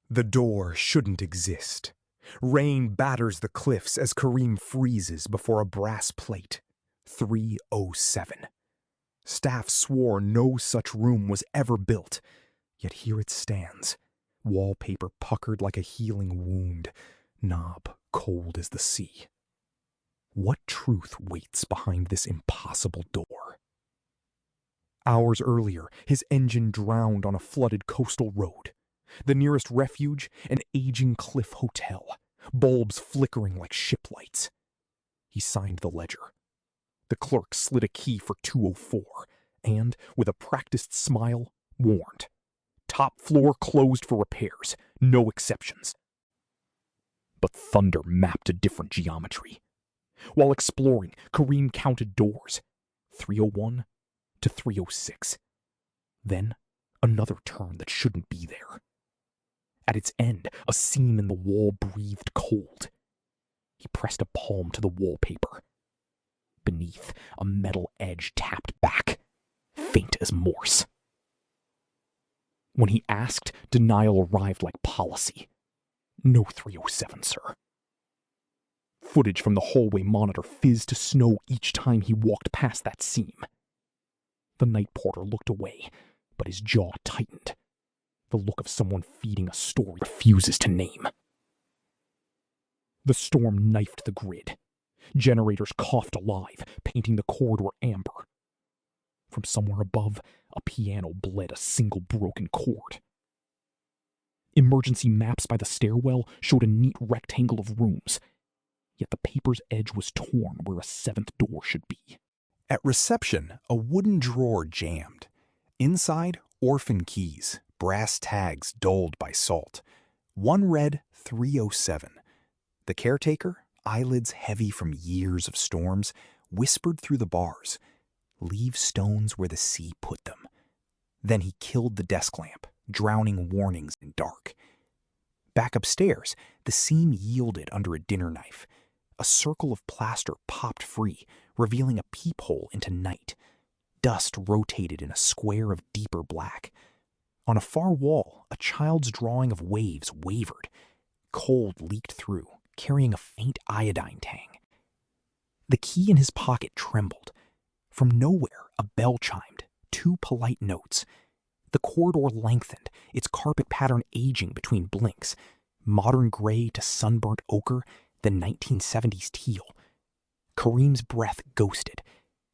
The door shouldn't exist. Rain batters the cliffs as Kareem freezes before a brass plate. 307. Staff swore no such room was ever built, yet here it stands, wallpaper puckered like a healing wound, knob cold as the sea. What truth waits behind this impossible door? Hours earlier, his engine drowned on a flooded coastal road. The nearest refuge, an aging cliff hotel, bulbs flickering like ship lights. He signed the ledger. The clerk slid a key for 204 and, with a practiced smile, warned. Top floor closed for repairs, no exceptions. But thunder mapped a different geometry. While exploring, Kareem counted doors, 301 to 306. Then, another turn that shouldn't be there. At its end, a seam in the wall breathed cold. He pressed a palm to the wallpaper. Beneath, a metal edge tapped back, faint as Morse. When he asked, denial arrived like policy. No 307, sir. Footage from the hallway monitor fizzed to snow each time he walked past that seam. The night porter looked away, but his jaw tightened. The look of someone feeding a story he refuses to name. The storm knifed the grid. Generators coughed alive, painting the corridor amber. From somewhere above, a piano bled a single broken chord. Emergency maps by the stairwell showed a neat rectangle of rooms, yet the paper's edge was torn where a seventh door should be. At reception, a wooden drawer jammed. Inside, orphan keys, brass tags dulled by salt. One read 307. The caretaker, eyelids heavy from years of storms, whispered through the bars, "Leave stones where the sea put them." Then he killed the desk lamp, drowning warnings in dark. Back upstairs, the seam yielded under a dinner knife. A circle of plaster popped free, revealing a peephole into night. Dust rotated in a square of deeper black. On a far wall, a child's drawing of waves wavered. Cold leaked through, carrying a faint iodine tang. The key in his pocket trembled. From nowhere, a bell chimed, 2 polite notes. The corridor lengthened, its carpet pattern aging between blinks. Modern gray to sunburnt ochre, then 1970s teal. Kareem's breath ghosted.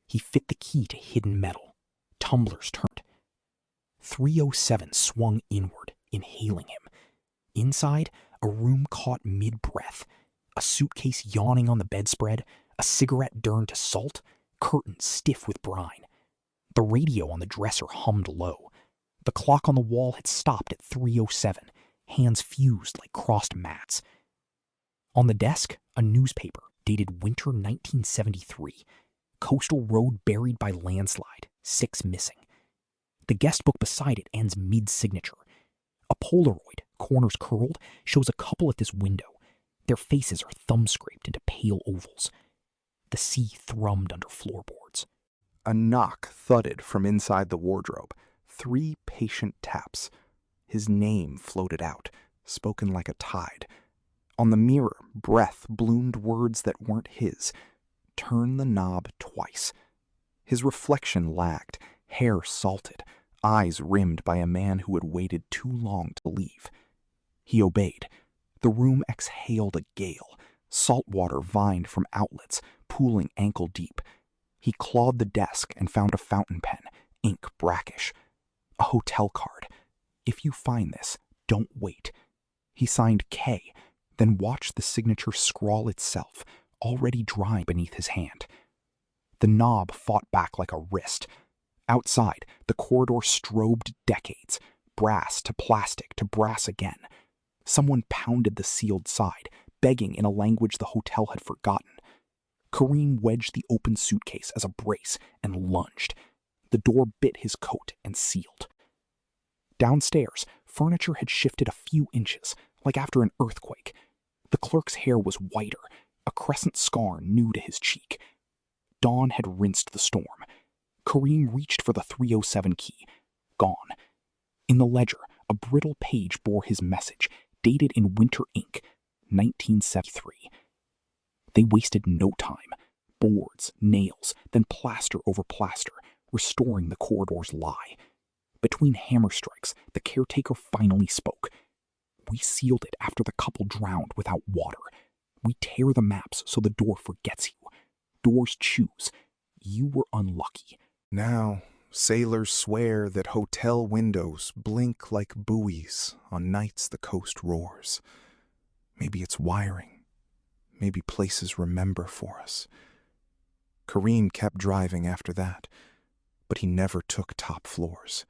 He fit the key to hidden metal. Tumblers turned. 307 swung inward, inhaling him. Inside, a room caught mid-breath. A suitcase yawning on the bedspread, a cigarette burned to salt, curtains stiff with brine. The radio on the dresser hummed low. The clock on the wall had stopped at 307, hands fused like crossed mats. On the desk, a newspaper dated winter 1973. Coastal road buried by landslide, 6 missing. The guest book beside it ends mid-signature. A Polaroid, corners curled, shows a couple at this window. Their faces are thumb-scraped into pale ovals. The sea thrummed under floorboards. A knock thudded from inside the wardrobe. 3 patient taps. His name floated out, spoken like a tide. On the mirror, breath bloomed words that weren't his. Turn the knob twice. His reflection lagged, hair salted, eyes rimmed by a man who had waited too long to leave. He obeyed. The room exhaled a gale. Salt water vined from outlets, pooling ankle deep. He clawed the desk and found a fountain pen, ink brackish. A hotel card. "If you find this, don't wait." He signed K, then watched the signature scrawl itself, already dry beneath his hand. The knob fought back like a wrist. Outside, the corridor strobed decades, brass to plastic to brass again. Someone pounded the sealed side, begging in a language the hotel had forgotten. Kareem wedged the open suitcase as a brace and lunged. The door bit his coat and sealed. Downstairs, furniture had shifted a few inches, like after an earthquake. The clerk's hair was whiter, a crescent scar new to his cheek. Dawn had rinsed the storm. Kareem reached for the 307 key. Gone. In the ledger, A brittle page bore his message, dated in winter ink, 1973. They wasted no time. Boards, nails, then plaster over plaster, restoring the corridor's lie. Between hammer strikes, the caretaker finally spoke. We sealed it after the couple drowned without water. We tear the maps so the door forgets you. Doors choose. You were unlucky. Now, sailors swear that hotel windows blink like buoys on nights the coast roars. Maybe it's wiring. Maybe places remember for us. Kareem kept driving after that, but he never took top floors.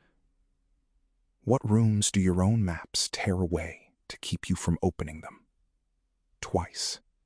What rooms do your own maps tear away to keep you from opening them? Twice.